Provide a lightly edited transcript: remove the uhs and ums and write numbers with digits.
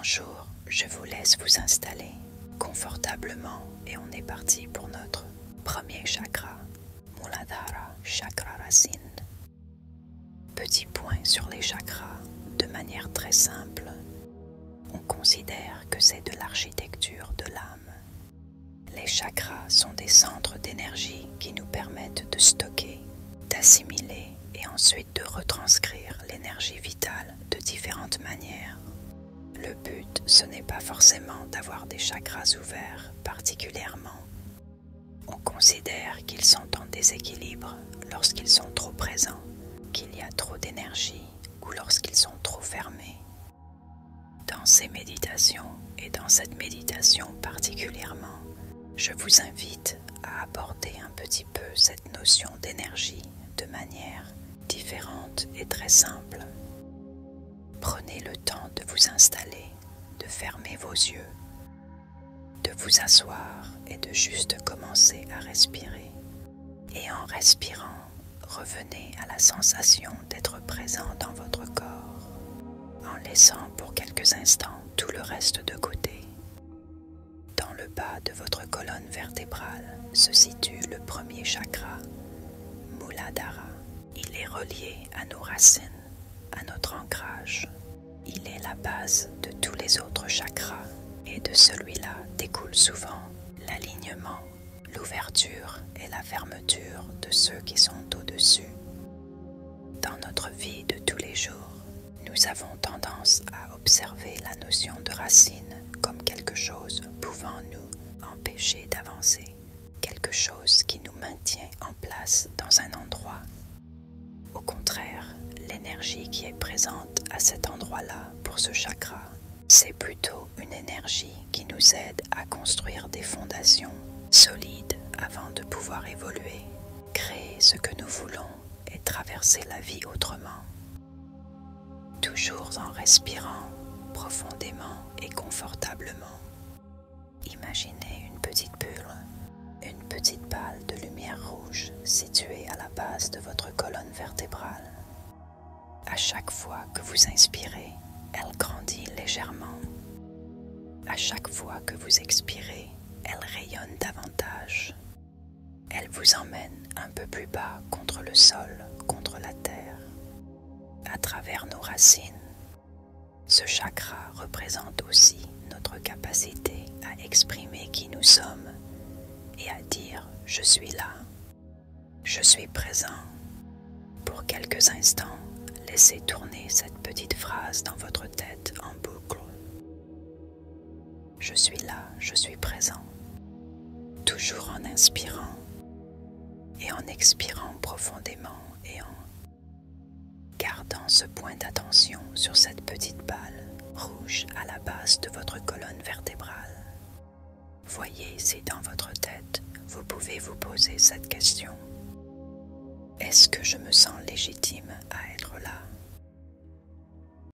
Bonjour, je vous laisse vous installer confortablement et on est parti pour notre premier chakra, Muladhara Chakra Racine. Petit point sur les chakras, de manière très simple, on considère que c'est de l'architecture de l'âme. Les chakras sont des centres d'énergie qui nous permettent de stocker, d'assimiler et ensuite de retranscrire l'énergie vitale de différentes manières. Le but, ce n'est pas forcément d'avoir des chakras ouverts particulièrement. On considère qu'ils sont en déséquilibre lorsqu'ils sont trop présents, qu'il y a trop d'énergie ou lorsqu'ils sont trop fermés. Dans ces méditations et dans cette méditation particulièrement, je vous invite à aborder un petit peu cette notion d'énergie de manière différente et très simple. Prenez le temps de vous installer, de fermer vos yeux, de vous asseoir et de juste commencer à respirer. Et en respirant, revenez à la sensation d'être présent dans votre corps, en laissant pour quelques instants tout le reste de côté. Dans le bas de votre colonne vertébrale se situe le premier chakra, Muladhara. Il est relié à nos racines, à notre ancrage. Il est la base de tous les autres chakras et de celui-là découle souvent l'alignement, l'ouverture et la fermeture de ceux qui sont au-dessus. Dans notre vie de tous les jours, nous avons tendance à observer la notion de racine comme quelque chose pouvant nous empêcher d'avancer, quelque chose qui nous maintient en place dans un endroit. Au contraire, l'énergie qui est présente à cet endroit-là pour ce chakra, c'est plutôt une énergie qui nous aide à construire des fondations solides avant de pouvoir évoluer, créer ce que nous voulons et traverser la vie autrement. Toujours en respirant profondément et confortablement. Imaginez une petite bulle, une petite balle de lumière rouge située à la base de votre colonne vertébrale. À chaque fois que vous inspirez, elle grandit légèrement. À chaque fois que vous expirez, elle rayonne davantage. Elle vous emmène un peu plus bas contre le sol, contre la terre. À travers nos racines, ce chakra représente aussi notre capacité à exprimer qui nous sommes et à dire « je suis là, je suis présent ». Pour quelques instants, laissez tourner cette petite phrase dans votre tête en boucle. Je suis là, je suis présent. Toujours en inspirant et en expirant profondément et en gardant ce point d'attention sur cette petite balle rouge à la base de votre colonne vertébrale. Voyez si dans votre tête, vous pouvez vous poser cette question. Est-ce que je me sens légitime à être là?